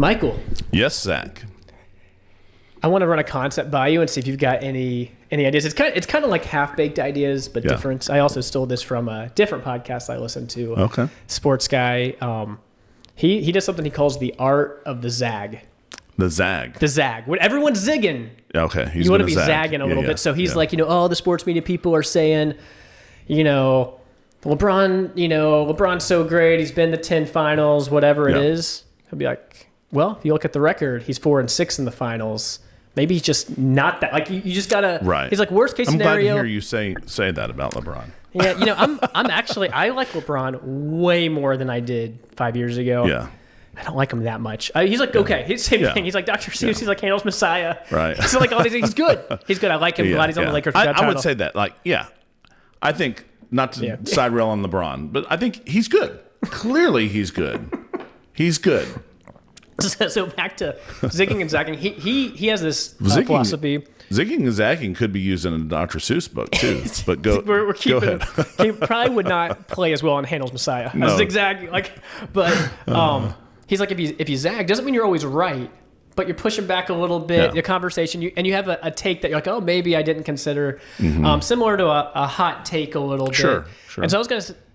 Michael, Yes, Zach. I want to run a concept by you and see if you've got any ideas. It's kind of like half-baked ideas, but different. I also stole this from a different podcast I listened to. Okay. Sports guy. He does something he calls the art of the zag. The zag. The zag. When everyone's zigging, Okay. you want to be zagging a little bit. So he's like, the sports media people are saying, LeBron's so great. He's been to 10 finals, whatever it is. He'll be like, well, if you look at the record, he's 4-6 in the finals. Maybe he's just not that. Like you just gotta. Right. He's like worst case scenario. I'm glad to hear you say that about LeBron. Yeah, I'm actually I like LeBron way more than I did 5 years ago. Yeah. I don't like him that much. He's like okay. He's the same thing. He's like Dr. Seuss. He's like Handel's Messiah. Right. He's like all these things. He's good. He's good. I like him. Glad he's on the Lakers. I would say that. I think not to side rail on LeBron, but I think he's good. Clearly, he's good. He's good. So back to zigging and zagging. He has this philosophy. Zigging and zagging could be used in a Dr. Seuss book too. But we're go ahead. He probably would not play as well in Handel's Messiah. No. Zigzag, he's like if you zag, doesn't mean you're always right, but you're pushing back a little bit. The conversation, you have a take that you're like, oh, maybe I didn't consider. Similar to a hot take a little bit. Sure. And so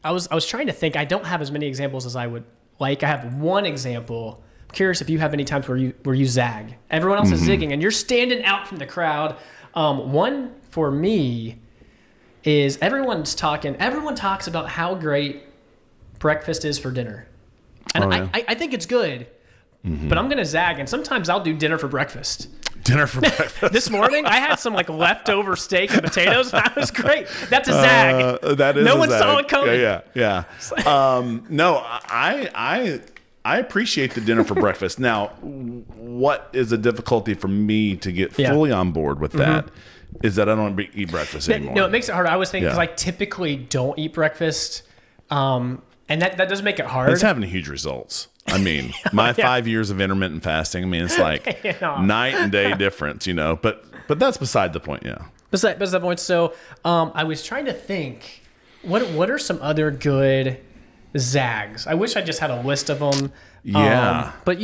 I was trying to think. I don't have as many examples as I would like. I have one example. Curious if you have any times where you zag. Everyone else is zigging and you're standing out from the crowd. One for me is everyone talks about how great breakfast is for dinner. And I think it's good, but I'm going to zag. And sometimes I'll do dinner for breakfast. Dinner for breakfast. This morning, I had some leftover steak and potatoes. And that was great. That's a zag. That is no a one zag. saw it coming. Yeah. No, I appreciate the dinner for breakfast. Now, what is a difficulty for me to get fully on board with that is that I don't eat breakfast anymore. No, it makes it hard. I was thinking because I typically don't eat breakfast, and that does make it hard. It's having huge results. I mean, my 5 years of intermittent fasting, it's like night and day difference, But that's beside the point, Beside the point. So I was trying to think, what are some other good zags? I wish I just had a list of them. But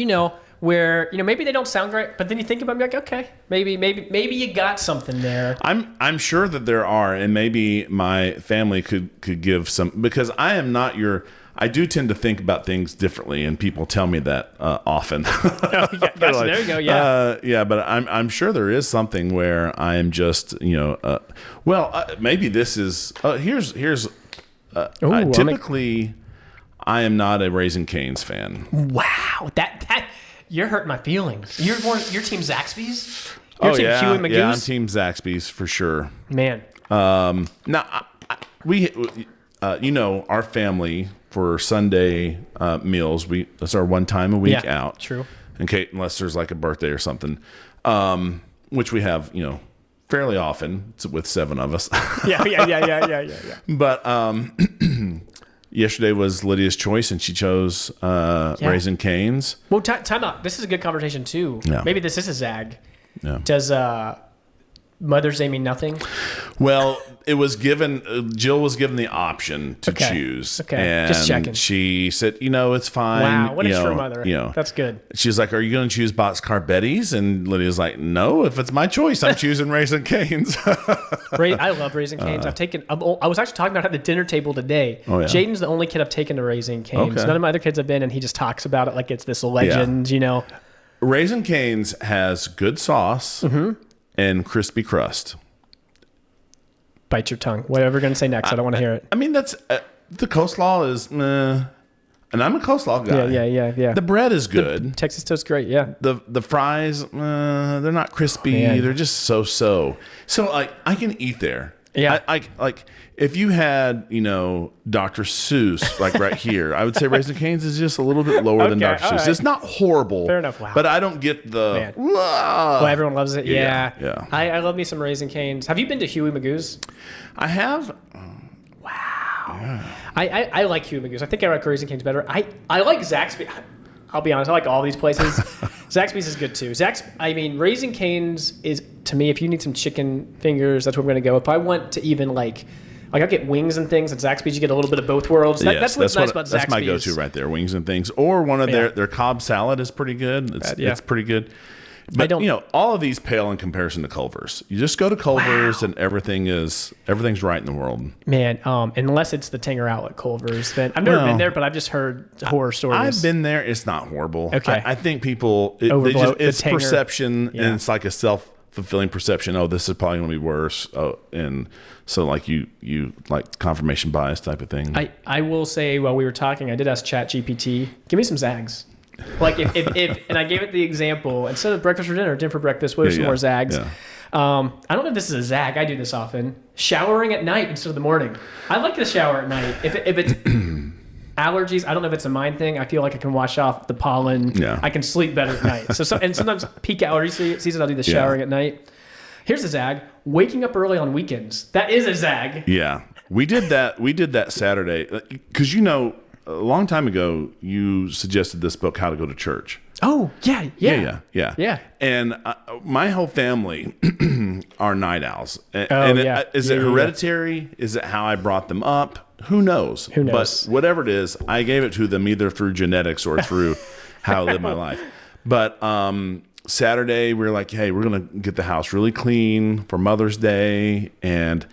where maybe they don't sound great, but then you think about them, you're like, okay, maybe you got something there. I'm sure that there are, and maybe my family could give some, because I do tend to think about things differently, and people tell me that often. There you go. But I'm sure there is something where I'm just maybe this is here's typically. I am not a Raising Cane's fan. Wow, that you're hurting my feelings. Your team Zaxby's? Your team Huey Magoo's? Yeah, I'm team Zaxby's for sure. Man. Now we our family for Sunday meals. That's our one time a week out. True. Unless there's like a birthday or something, which we have fairly often. It's with 7 of us. Yeah. But yesterday was Lydia's choice, and she chose Raising Cane's. Well, time out. This is a good conversation, too. Yeah. Maybe this is a zag. Yeah. Does Mother's Day mean nothing? Well, it was given. Jill was given the option to choose. Okay, and just checking. She said, it's fine. Wow, what a true mother. That's good. She was like, are you going to choose Boxcar Betty's? And Lydia's like, no, if it's my choice, I'm choosing Raising Cane's. I love Raising Cane's. I was actually talking about it at the dinner table today. Oh, yeah. Jaden's the only kid I've taken to Raising Cane's. Okay. None of my other kids have been, and he just talks about it like it's this legend, Raising Cane's has good sauce and crispy crust. Bite your tongue. Whatever you're going to say next. I don't want to hear it. That's the coleslaw is meh, and I'm a coleslaw guy. Yeah. The bread is good. Texas toast, great. Yeah. The fries, they're not crispy. Man. They're just so. So I can eat there. Yeah. I like if you had Dr. Seuss right here, I would say Raising Cane's is just a little bit lower than Dr. Seuss. Right. It's not horrible. Fair enough. Wow. But I don't get the. Well, everyone loves it. Yeah. I love me some Raising Cane's. Have you been to Huey Magoo's? I have. Wow. Yeah. I like Huey Magoo's. I think I like Raising Cane's better. I like Zaxby's. I'll be honest. I like all these places. Zaxby's is good too. Raising Cane's is, to me, if you need some chicken fingers, that's where I'm going to go. If I want to even Like I get wings and things. At Zaxby's, you get a little bit of both worlds. That's what's nice about Zaxby's. That's my go-to right there, wings and things. Or one of their Cobb salad is pretty good. It's pretty good. But all of these pale in comparison to Culver's. You just go to Culver's and everything's right in the world. Man, unless it's the Tanger Outlet Culver's, then I've never been there, but I've just heard horror stories. I've been there. It's not horrible. Okay, I think people it's perception, and it's like a self-fulfilling perception. Oh, this is probably going to be worse. Oh, and so like you like confirmation bias type of thing. I will say while we were talking, I did ask ChatGPT, give me some Zags. Like if and I gave it the example, instead of breakfast for dinner for breakfast, what are some more Zags? Yeah. I don't know if this is a Zag. I do this often. Showering at night instead of the morning. I like to shower at night. If it's allergies, I don't know if it's a mind thing. I feel like I can wash off the pollen. Yeah. I can sleep better at night. And sometimes peak allergy season, I'll do the showering at night. Here's a Zag. Waking up early on weekends. That is a Zag. Yeah. We did that Saturday. Because a long time ago, you suggested this book, How to Go to Church. Oh, yeah. And my whole family are night owls. Is it hereditary? Yeah. Is it how I brought them up? Who knows? But whatever it is, I gave it to them either through genetics or through how I live my life. But Saturday, we were like, hey, we're going to get the house really clean for Mother's Day. And,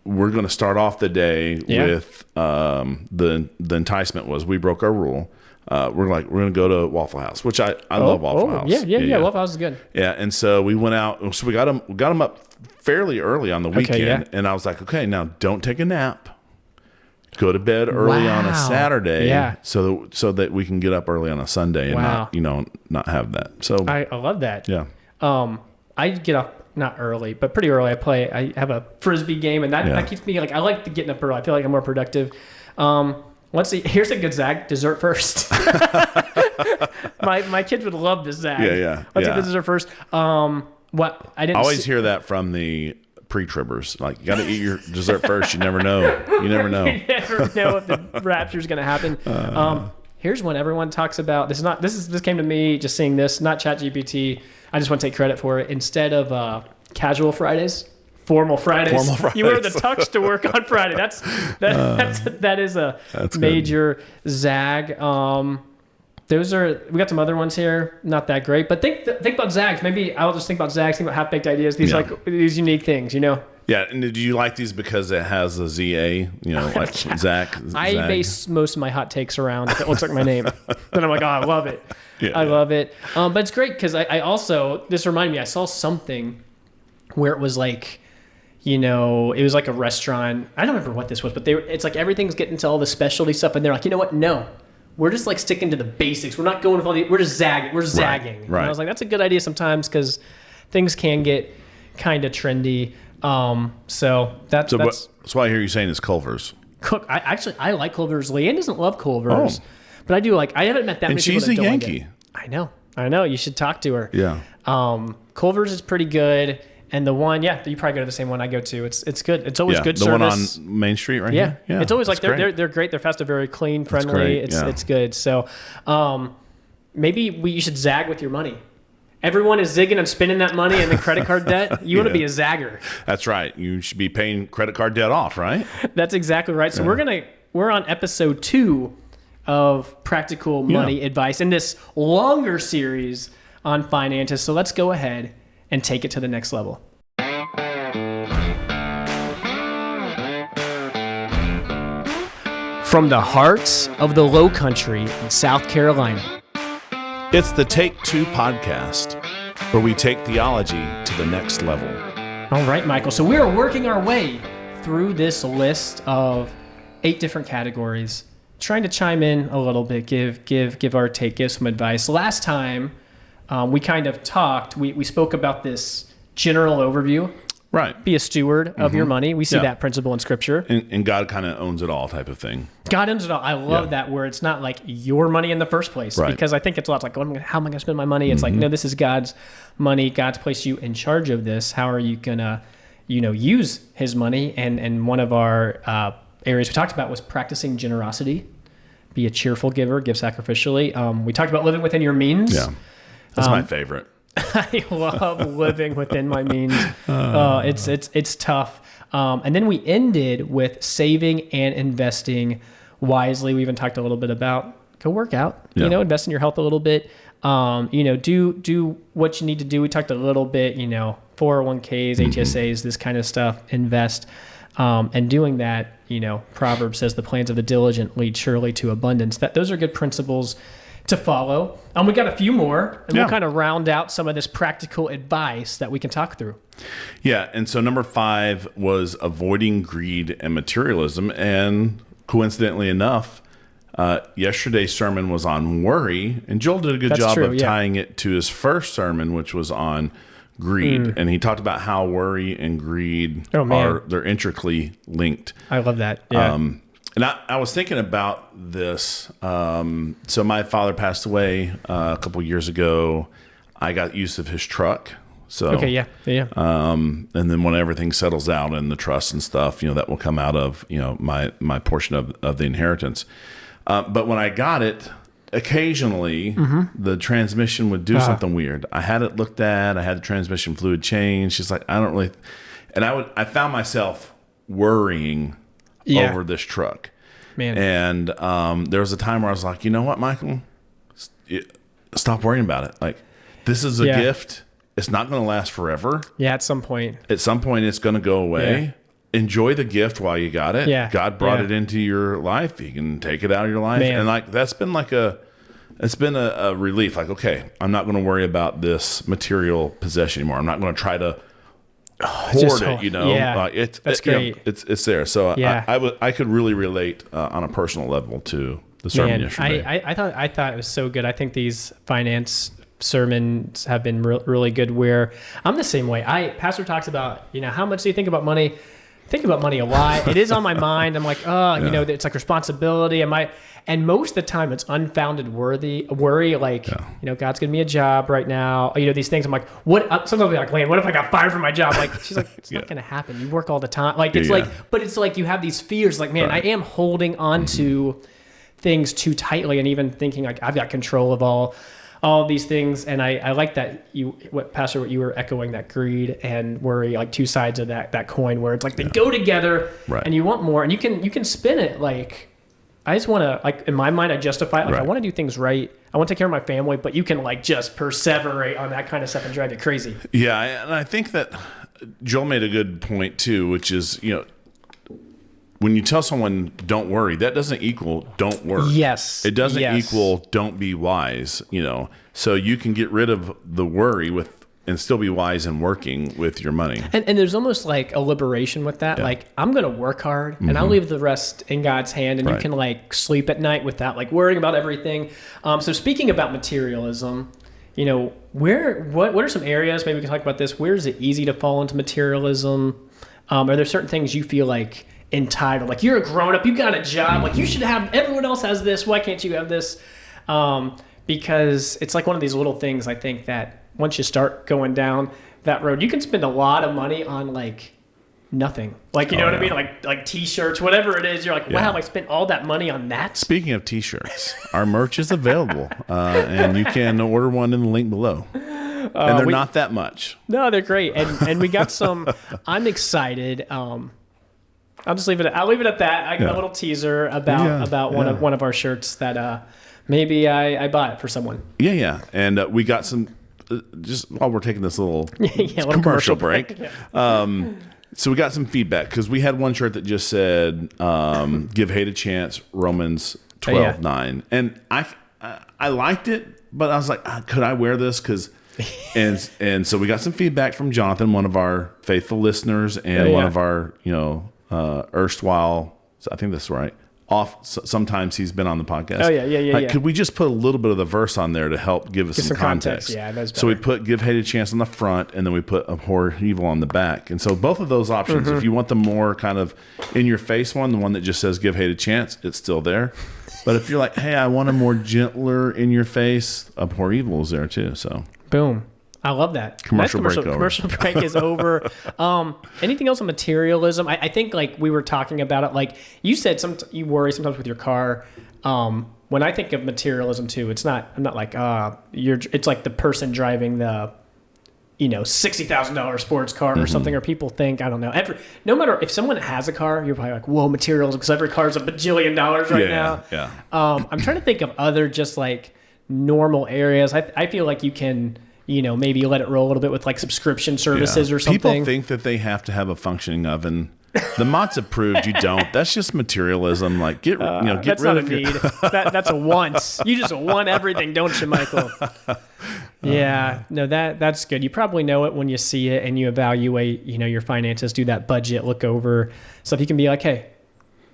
we're going to start off the day with the enticement was we broke our rule. We're going to go to Waffle House, which I love Waffle House. Yeah. Waffle House is good. Yeah, and so we went out. So we got them up fairly early on the weekend, and I was like, okay, now don't take a nap. Go to bed early on a Saturday, so that we can get up early on a Sunday and not have that. So I love that. Yeah. I get up. Not early, but pretty early. I have a Frisbee game, and that keeps me I like getting up early. I feel like I'm more productive. Let's see. Here's a good Zag. Dessert first. my kids would love this Zag. Yeah. Let's get the dessert first. What I didn't always hear that from the pre-tribbers. Like, you got to eat your dessert first. You never know. You never know if the rapture's going to happen. Here's one everyone talks about. This came to me just seeing this, not ChatGPT. I just want to take credit for it. Instead of casual Fridays, formal Fridays. You wear the tux to work on Friday. That is a major Zag. We got some other ones here, not that great. But think about Zags. Maybe I'll just think about Zags, think about half-baked ideas. These unique things, Yeah, and do you like these because it has a ZA, like Zach? I base most of my hot takes around if it looks like my name. Then I'm like, oh, I love it. I love it. But it's great because I also, this reminded me, I saw something where it was like, it was like a restaurant. I don't remember what this was, but it's like everything's getting to all the specialty stuff. And they're like, you know what? No. We're just like sticking to the basics. We're not going with we're just zagging. We're zagging. Right. And I was like, that's a good idea sometimes because things can get kind of trendy. So why I hear you saying is Culver's. I like Culver's. Leanne doesn't love Culver's, but I do like. I haven't met that many people that don't like it. And she's a Yankee. I know. You should talk to her. Yeah. Culver's is pretty good, and the one, you probably go to the same one I go to. It's good. It's always good the service. The one on Main Street, right here. Yeah. It's always like they're great. They're fast, they're very clean, friendly. It's good. So, maybe you should zag with your money. Everyone is zigging and spending that money and the credit card debt. You want to be a zagger. That's right. You should be paying credit card debt off, right? That's exactly right. So we're on episode 2 of Practical Money Advice in this longer series on finances. So let's go ahead and take it to the next level. From the heart of the Low Country in South Carolina, it's the Take 2 podcast, where we take theology to the next level. All right, Michael. So we are working our way through this list of 8 different categories, trying to chime in a little bit, give our take, give some advice. Last time, we kind of talked. We spoke about this general overview. Right. Be a steward of your money. We see that principle in Scripture. And God kind of owns it all type of thing. God owns it all. I love that where it's not like your money in the first place. Right. Because I think it's a lot like, how am I going to spend my money? It's like, no, this is God's money. God's placed you in charge of this. How are you going to, use his money? And one of our areas we talked about was practicing generosity. Be a cheerful giver. Give sacrificially. We talked about living within your means. Yeah. That's my favorite. I love living within my means. It's tough. And then we ended with saving and investing wisely. We even talked a little bit about go work out, invest in your health a little bit. Do what you need to do. We talked a little bit, 401ks, HSAs, this kind of stuff, invest. And doing that, Proverbs says the plans of the diligent lead surely to abundance. Those are good principles to follow. We got a few more, and we'll kind of round out some of this practical advice that we can talk through. Yeah. And so number 5 was avoiding greed and materialism. And coincidentally enough, yesterday's sermon was on worry, and Joel did a good job of tying it to his first sermon, which was on greed. And he talked about how worry and greed they're intricately linked. I love that. Yeah. And I was thinking about this. So my father passed away a couple years ago. I got use of his truck. So and then when everything settles out in the trust and stuff, that will come out of my portion of the inheritance. But when I got it, occasionally the transmission would do something weird. I had it looked at. I had the transmission fluid changed. She's like, I don't really, and I found myself worrying over this truck. Man. And there was a time where I was like, you know what, Michael? Stop worrying about it. Like, this is a gift. It's not going to last forever. Yeah, at some point. At some point, it's going to go away. Yeah. Enjoy the gift while you got it. Yeah. God brought it into your life. You can take it out of your life. Man. And that's been a relief. Like, okay, I'm not going to worry about this material possession anymore. I'm not going to try to hoard it, Yeah, that's great. It's there. So I could really relate on a personal level to the sermon yesterday. I thought it was so good. I think these finance sermons have been really good. Where I'm the same way. Pastor talks about how much do you think about money? I think about money a lot. It is on my mind. I'm like, it's like responsibility. And most of the time it's unfounded worry. Like, God's giving me a job right now. These things. I'm like, what? Sometimes I'll be like, Lane, what if I got fired from my job? Like, she's like, it's not going to happen. You work all the time. Like, it's but it's like you have these fears. Like, man, I am holding on to things too tightly, and even thinking like I've got control of all these things. And I like that what you were echoing, that greed and worry, like two sides of that coin, where it's like they go together, and you want more, and you can spin it like, I just want to, like, in my mind, I justify it. Like, I want to do things right. I want to take care of my family, but you can, like, just perseverate on that kind of stuff and drive you crazy. Yeah, and I think that Joel made a good point, too, which is, when you tell someone, don't worry, that doesn't equal don't worry. Yes. It doesn't equal don't be wise, So you can get rid of the worry and still be wise and working with your money. And there's almost like a liberation with that. Yeah. Like, I'm going to work hard and I'll leave the rest in God's hand, and you can like sleep at night without like worrying about everything. So speaking about materialism, what are some areas, maybe we can talk about this, where is it easy to fall into materialism? Are there certain things you feel like entitled, like you're a grown up, you got a job, like you should have, everyone else has this, why can't you have this? Because it's like one of these little things, I think, that once you start going down that road, you can spend a lot of money on like nothing. Like, you know what I mean? Like t-shirts, whatever it is. You're like, wow, I spent all that money on that. Speaking of t-shirts, our merch is available, and you can order one in the link below. And they're not that much. No, they're great. And we got some, I'm excited. I'll just leave it at that. I got a little teaser about one of our shirts that maybe I bought it for someone. Yeah. And we got some, just while we're taking this little commercial break. So we got some feedback, because we had one shirt that just said, give hate a chance, Romans 12:9. And I liked it, but I was like, could I wear this? And so we got some feedback from Jonathan, one of our faithful listeners, and one of our, erstwhile, I think that's right, sometimes he's been on the podcast. Yeah. Could we just put a little bit of the verse on there to help give us some context? Yeah, that's better. So we put give hate a chance on the front, and then we put abhor evil on the back. And so both of those options, if you want the more kind of in your face one, the one that just says give hate a chance, it's still there. But if you're like, hey, I want a more gentler in your face, abhor evil is there too. So boom. I love that. Commercial break is over. Anything else on materialism? I think like we were talking about it. Like you said, you worry sometimes with your car. When I think of materialism too, I'm not like it's like the person driving the $60,000 sports car or something, or people think, I don't know, no matter if someone has a car, you're probably like, whoa, materialism, because every car is $1 bajillion right now. Yeah. I'm trying to think of other just like normal areas. I feel like you can, maybe let it roll a little bit with like subscription services or something. People think that they have to have a functioning oven. The Mott's have proved you don't. That's just materialism. Like get that's rid not of a need. That's a once. You just want everything, don't you, Michael? Yeah, no, that's good. You probably know it when you see it and you evaluate, your finances, do that budget, look over stuff. You can be like, hey,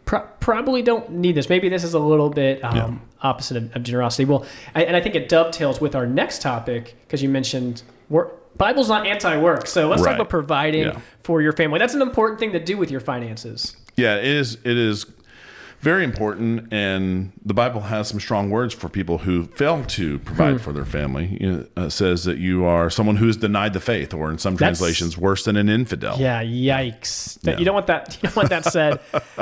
probably don't need this. Maybe this is a little bit opposite of generosity. Well, and I think it dovetails with our next topic because you mentioned work. Bible's not anti-work, so let's talk about providing for your family. That's an important thing to do with your finances. Yeah, it is. It is very important, and the Bible has some strong words for people who fail to provide for their family. It says that you are someone who's denied the faith, or in some translations, worse than an infidel. Yeah, yikes! You don't want that. You don't want that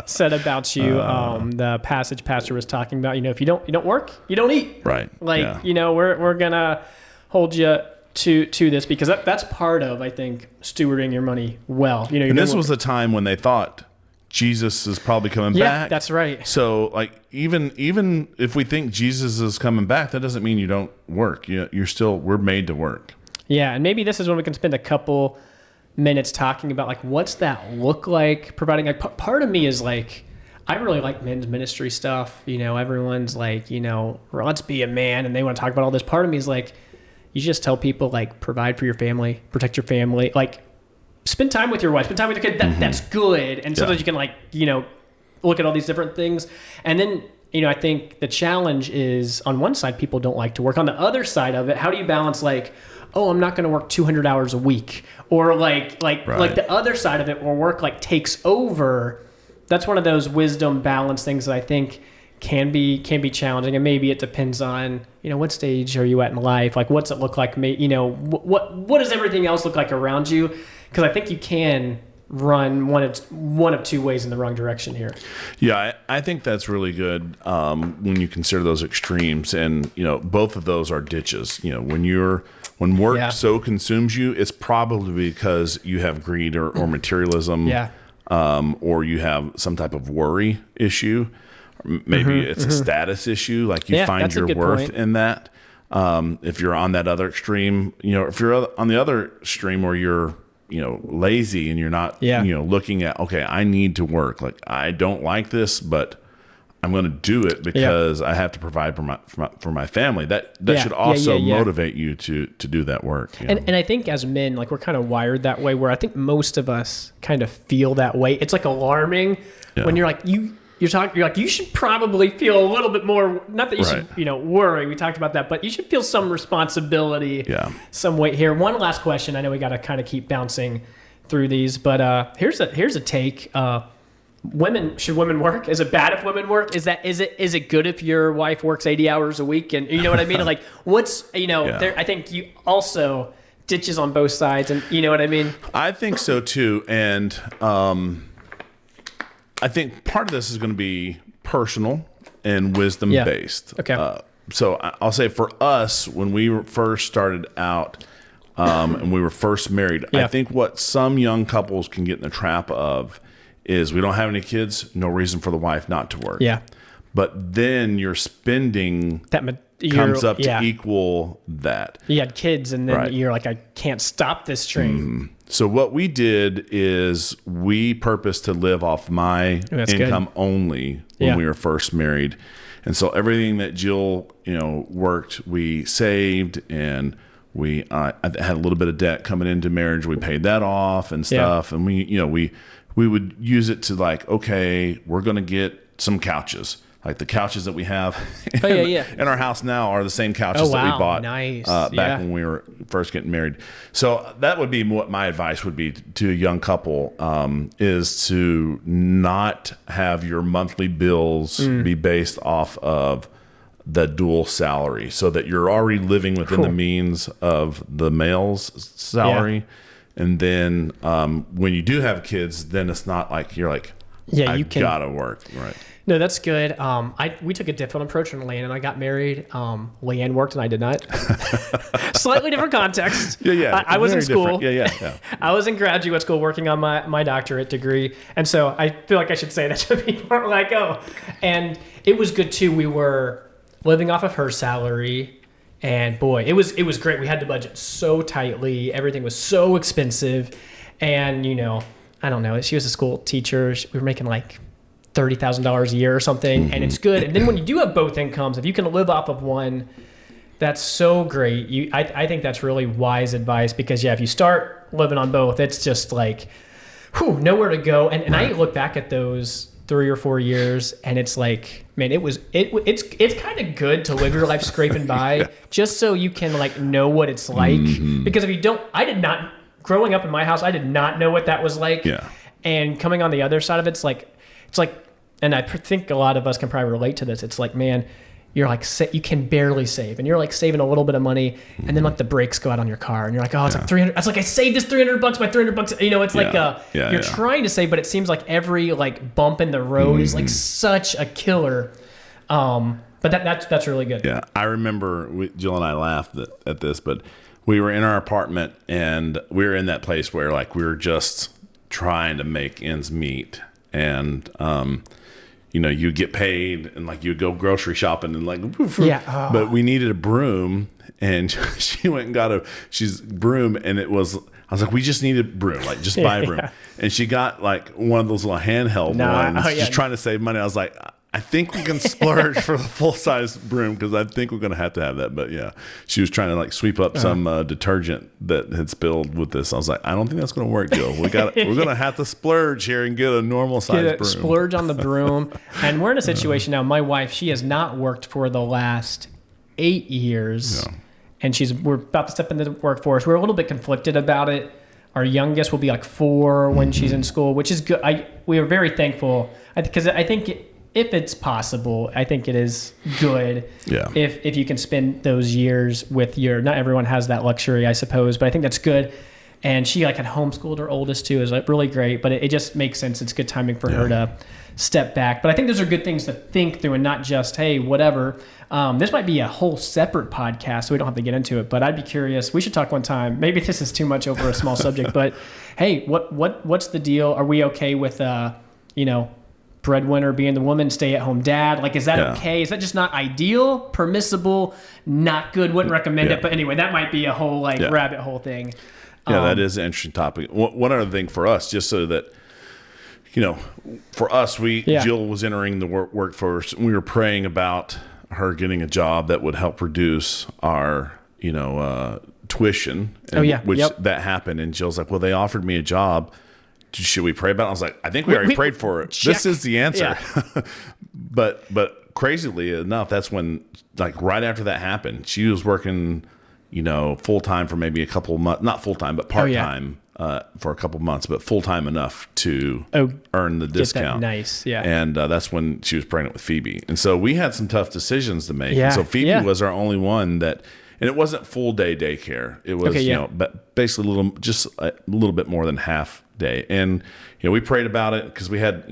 said about you. The passage Pastor was talking about. If you don't work, you don't eat. Right. Like we're gonna hold you to this because that's part of, I think, stewarding your money well. And this was a time when they thought Jesus is probably coming back. Yeah, that's right. So like even if we think Jesus is coming back, that doesn't mean you don't work. We're made to work. Yeah, and maybe this is when we can spend a couple minutes talking about like what's that look like, providing. Like part of me is like, I really like men's ministry stuff. Everyone's like, let's be a man, and they want to talk about all this. Part of me is like, you just tell people like provide for your family, protect your family, like spend time with your wife, spend time with your kid. That's good. And sometimes you can like, look at all these different things. And then, I think the challenge is on one side, people don't like to work. On the other side of it, how do you balance like, oh, I'm not going to work 200 hours a week, or like the other side of it where work like takes over. That's one of those wisdom balance things that I think can be challenging, and maybe it depends on what stage are you at in life, like what's it look like, what does everything else look like around you, because I think you can run one of two ways in the wrong direction here. Yeah, I think that's really good when you consider those extremes, and both of those are ditches. When work so consumes you, it's probably because you have greed or materialism, or you have some type of worry issue. Maybe it's a status issue, like you find your worth in that. If you're on that other extreme, if you're on the other extreme where you're, lazy and you're not, looking at, okay, I need to work. Like, I don't like this, but I'm going to do it because I have to provide for my family. That should also motivate you to do that work. And I think as men, like we're kind of wired that way, where I think most of us kind of feel that way. It's like alarming when you're like, you're like, you should probably feel a little bit more, not that you should, worry. We talked about that, but you should feel some responsibility, some weight here. One last question. I know we got to kind of keep bouncing through these, but here's a take. Should women work? Is it bad if women work? Is it good if your wife works 80 hours a week? And you know what I mean? Like I think you also ditches on both sides, and you know what I mean? I think so too. And, I think part of this is going to be personal and wisdom based. Okay. So I'll say for us, when we first started out and we were first married, I think what some young couples can get in the trap of is we don't have any kids, no reason for the wife not to work. Yeah. But then your spending comes up to equal that. You had kids, and then you're like, I can't stop this train. So what we did is we purposed to live off my income only when we were first married. And so everything that Jill, worked, we saved, and we I had a little bit of debt coming into marriage. We paid that off and stuff. And we would use it to like, okay, we're going to get some couches. Like the couches that we have in our house now are the same couches that we bought back when we were first getting married. So that would be what my advice would be to a young couple, is to not have your monthly bills be based off of the dual salary, so that you're already living within the means of the male's salary. And then when you do have kids, then it's not like you're like, I gotta work. Right. No, that's good. We took a different approach on Leanne and I got married. Leanne worked and I did not. Slightly different context. Yeah. I was in school. Yeah. I was in graduate school working on my doctorate degree. And so I feel like I should say that to people are like, oh. And it was good too. We were living off of her salary. And boy, it was great. We had to budget so tightly. Everything was so expensive. And, I don't know. She was a school teacher. We were making like $30,000 a year or something, and it's good. And then when you do have both incomes, if you can live off of one, that's so great. I think that's really wise advice because if you start living on both, it's just like, nowhere to go. And I look back at those 3 or 4 years, and it's like, man, it's kind of good to live your life scraping by, just so you can like know what it's like. Because if you don't, growing up in my house, I did not know what that was like. Yeah. And coming on the other side of it's like, and I think a lot of us can probably relate to this. It's like, man, you're like, you can barely save, and you're like saving a little bit of money, and then like the brakes go out on your car, and you're like, oh, it's like 300. It's like I saved this $300, my $300. It's like you're trying to save, but it seems like every like bump in the road is like such a killer. But that's really good. Yeah, I remember Jill and I laughed at this, but we were in our apartment, and we were in that place where like we were just trying to make ends meet, and you get paid and like you go grocery shopping and like, but we needed a broom, and she went and got she's broom, and I was like, we just need a broom, like just buy a broom. And she got like one of those little handheld ones, just trying to save money. I was like, I think we can splurge for the full size broom because I think we're going to have that. But she was trying to like sweep up some detergent that had spilled with this. I was like, I don't think that's going to work, Jill. We're going to have to splurge here and get a normal size broom. Splurge on the broom. And we're in a situation now. My wife, she has not worked for the last 8 years, and we're about to step into the workforce. We're a little bit conflicted about it. Our youngest will be like 4 when she's in school, which is good. We are very thankful because I think if it's possible, I think it is good if you can spend those years with not everyone has that luxury, I suppose, but I think that's good. And she like had homeschooled her oldest too. Is like really great, but it just makes sense. It's good timing for her to step back. But I think those are good things to think through and not just, hey, whatever. This might be a whole separate podcast, so we don't have to get into it, but I'd be curious. We should talk one time. Maybe this is too much over a small subject, but hey, what's the deal? Are we okay with, breadwinner being the woman, stay-at-home dad? Like, is that okay? Is that just not ideal, permissible, not good? Wouldn't recommend it. But anyway, that might be a whole rabbit hole thing. That is an interesting topic. One other thing for us, just so that for us, Jill was entering the workforce. We were praying about her getting a job that would help reduce our tuition. That happened. And Jill's like, well, they offered me a job. Should we pray about it? I was like, I think we already prayed for it. Check. This is the answer. Yeah. But crazily enough, that's when, like right after that happened, she was working, full time for maybe a couple of months, not full time, but part time for a couple of months, but full time enough to earn the discount. Nice, yeah. And that's when she was pregnant with Phoebe, and so we had some tough decisions to make. Yeah. And so Phoebe was our only one that. And it wasn't full day daycare. It was, but basically a little bit more than half day. And, we prayed about it because we had,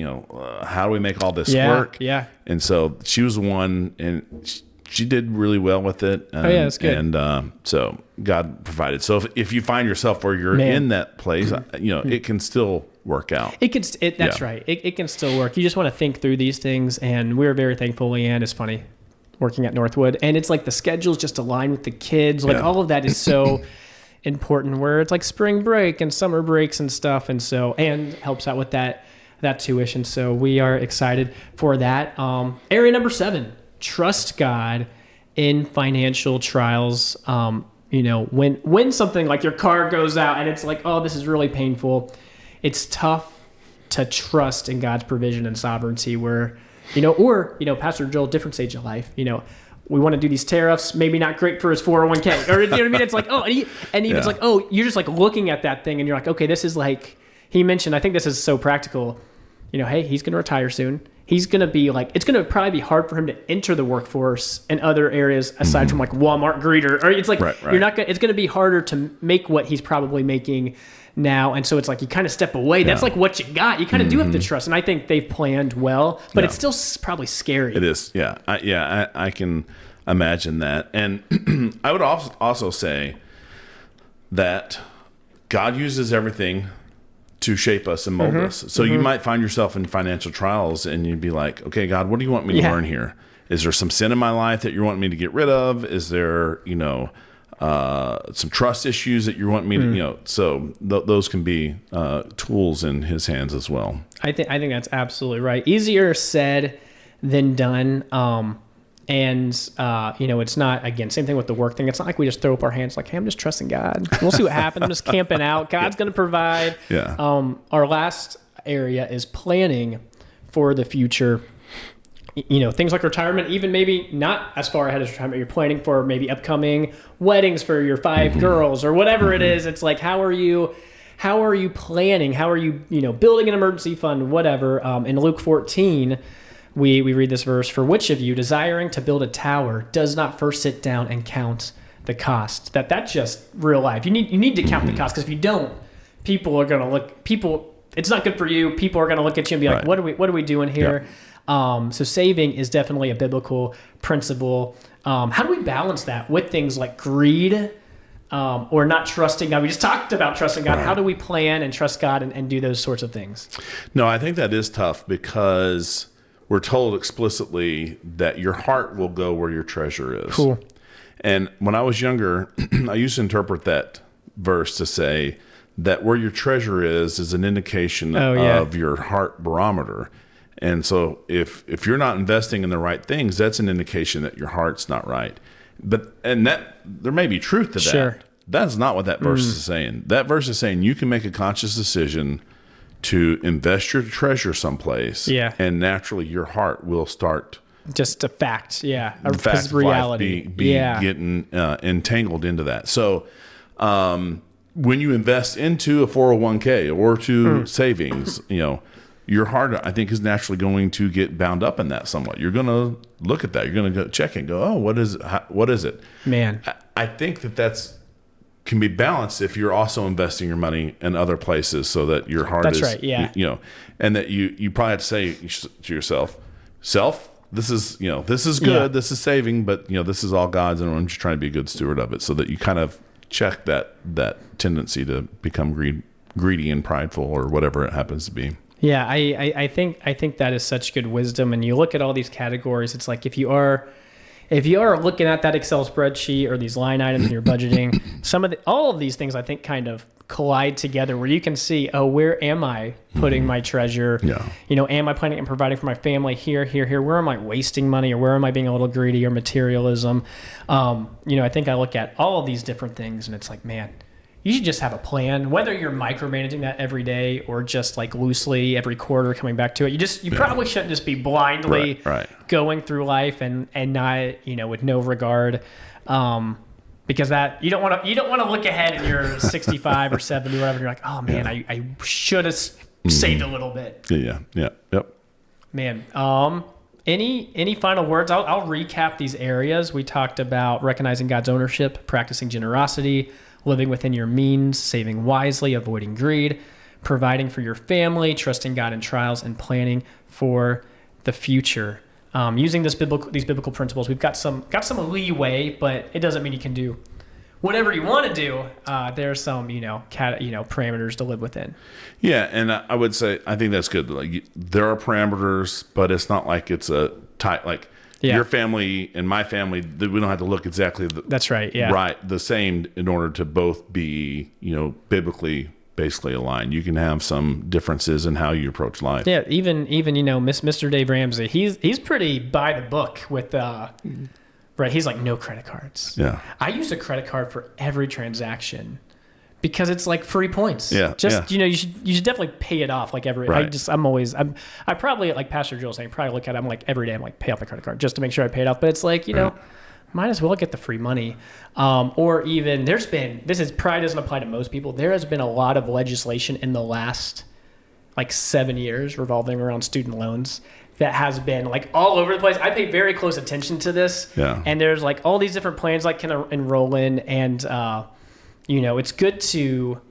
how do we make all this work? Yeah. And so she was the one, and she did really well with it. That's good. And so God provided. So if you find yourself where you're in that place, it can still work out. That's right. It can still work. You just want to think through these things. And we're very thankful. Leanne is funny. Working at Northwood, and it's like the schedules just align with the kids, like all of that is so important, where it's like spring break and summer breaks and stuff, and helps out with that tuition. So we are excited for that. Area number 7, trust God in financial trials. When something like your car goes out and it's like, oh, this is really painful, it's tough to trust in God's provision and sovereignty, where Pastor Joel, different stage of life, we want to do these tariffs, maybe not great for his 401k, or you know what I mean? It's like, it's like, oh, you're just like looking at that thing and you're like, okay, this is like, he mentioned, I think this is so practical, hey, he's going to retire soon. he's going to be like, it's going to probably be hard for him to enter the workforce in other areas aside from like Walmart greeter. Or it's like, you're not going to, it's going to be harder to make what he's probably making now. And so it's like, you kind of step away. That's like what you got. You kind of do have to trust. And I think they've planned well, but it's still probably scary. It is. Yeah. I can imagine that. And I would also say that God uses everything to shape us and mold us. So you might find yourself in financial trials and you'd be like, okay, God, what do you want me to learn here? Is there some sin in my life that you want me to get rid of? Is there, some trust issues that you want me to, so those can be tools in his hands as well. I think that's absolutely right. Easier said than done. It's not, again, same thing with the work thing. It's not like we just throw up our hands like, hey, I'm just trusting God. We'll see what happens. I'm just camping out. God's going to provide. Yeah. Our last area is planning for the future. Things like retirement, even maybe not as far ahead as retirement. You're planning for maybe upcoming weddings for your 5 girls or whatever it is. It's like, how are you planning? How are you, building an emergency fund, whatever. In Luke 14, we read this verse, for which of you desiring to build a tower does not first sit down and count the cost? That's just real life. You need to count the cost, because if you don't, people are going to look, it's not good for you. People are going to look at you and be like, what are we doing here? Yeah. So saving is definitely a biblical principle. How do we balance that with things like greed, or not trusting God? We just talked about trusting God. Right. How do we plan and trust God and do those sorts of things? No, I think that is tough, because we're told explicitly that your heart will go where your treasure is. Cool. And when I was younger, I used to interpret that verse to say that where your treasure is an indication of your heart barometer. And so if you're not investing in the right things, that's an indication that your heart's not right. And that there may be truth to that. Sure. That's not what that verse is saying. That verse is saying you can make a conscious decision to invest your treasure someplace, and naturally your heart will start. Just a fact, the fact of reality, be getting entangled into that. So, when you invest into a 401k or to savings, your heart, I think, is naturally going to get bound up in that somewhat. You're going to look at that. You're going to go check and go, oh, what is it? What is it? Man, I think that's can be balanced if you're also investing your money in other places, so that your heart is, right, yeah. And that you probably have to say to yourself, this is good, this is saving, but this is all God's, and I'm just trying to be a good steward of it, so that you kind of check that tendency to become greedy and prideful, or whatever it happens to be. Yeah, I think that is such good wisdom. And you look at all these categories, it's like if you are looking at that Excel spreadsheet or these line items in your budgeting, all of these things I think kind of collide together, where you can see, oh, where am I putting my treasure? Yeah. Am I planning and providing for my family here? Where am I wasting money, or where am I being a little greedy, or materialism? I think I look at all of these different things, and it's like, man, you should just have a plan, whether you're micromanaging that every day or just like loosely every quarter coming back to it. You probably shouldn't just be blindly going through life and not, with no regard. Because that you don't want to look ahead and you're 65 or 70 or whatever. You're like, oh man, I should have saved a little bit. Yeah. Yep. Man, any final words? I'll recap these areas. We talked about recognizing God's ownership, practicing generosity, living within your means, saving wisely, avoiding greed, providing for your family, trusting God in trials, and planning for the future. Using these biblical principles, we've got some leeway, but it doesn't mean you can do whatever you want to do. There's some parameters to live within. Yeah, and I would say I think that's good. Like, there are parameters, but it's not like it's a tight like. Yeah. Your family and my family, we don't have to look exactly that's right. Yeah. Right, the same in order to both be, biblically basically aligned. You can have some differences in how you approach life. Yeah, even Mr. Dave Ramsey, he's pretty by the book with right, he's like no credit cards. Yeah. I use a credit card for every transaction, because it's like free points. Yeah. You should definitely pay it off like every. Right. I probably, like Pastor Joel saying, probably look at it. I'm like every day I'm like, pay off the credit card just to make sure I pay it off. But it's like might as well get the free money. Or even probably doesn't apply to most people. There has been a lot of legislation in the last like 7 years revolving around student loans that has been like all over the place. I pay very close attention to this. Yeah. And there's like all these different plans I can enroll in. And, it's good to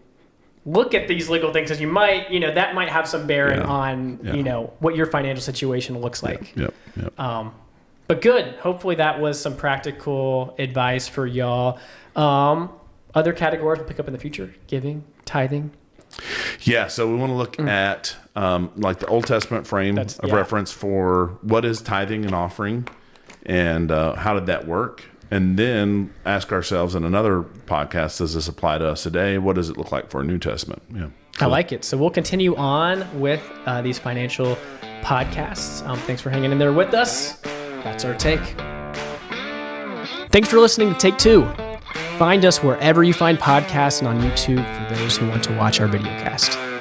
look at these legal things because you might, that might have some bearing on, what your financial situation looks like. Yep. But good. Hopefully that was some practical advice for y'all. Other categories we'll pick up in the future: giving, tithing. Yeah, so we want to look at like the Old Testament frame of reference for what is tithing and offering, and how did that work? And then ask ourselves in another podcast, does this apply to us today? What does it look like for a New Testament? Yeah, I like it. So we'll continue on with these financial podcasts. Thanks for hanging in there with us. That's our take. Thanks for listening to Take Two. Find us wherever you find podcasts and on YouTube for those who want to watch our videocast.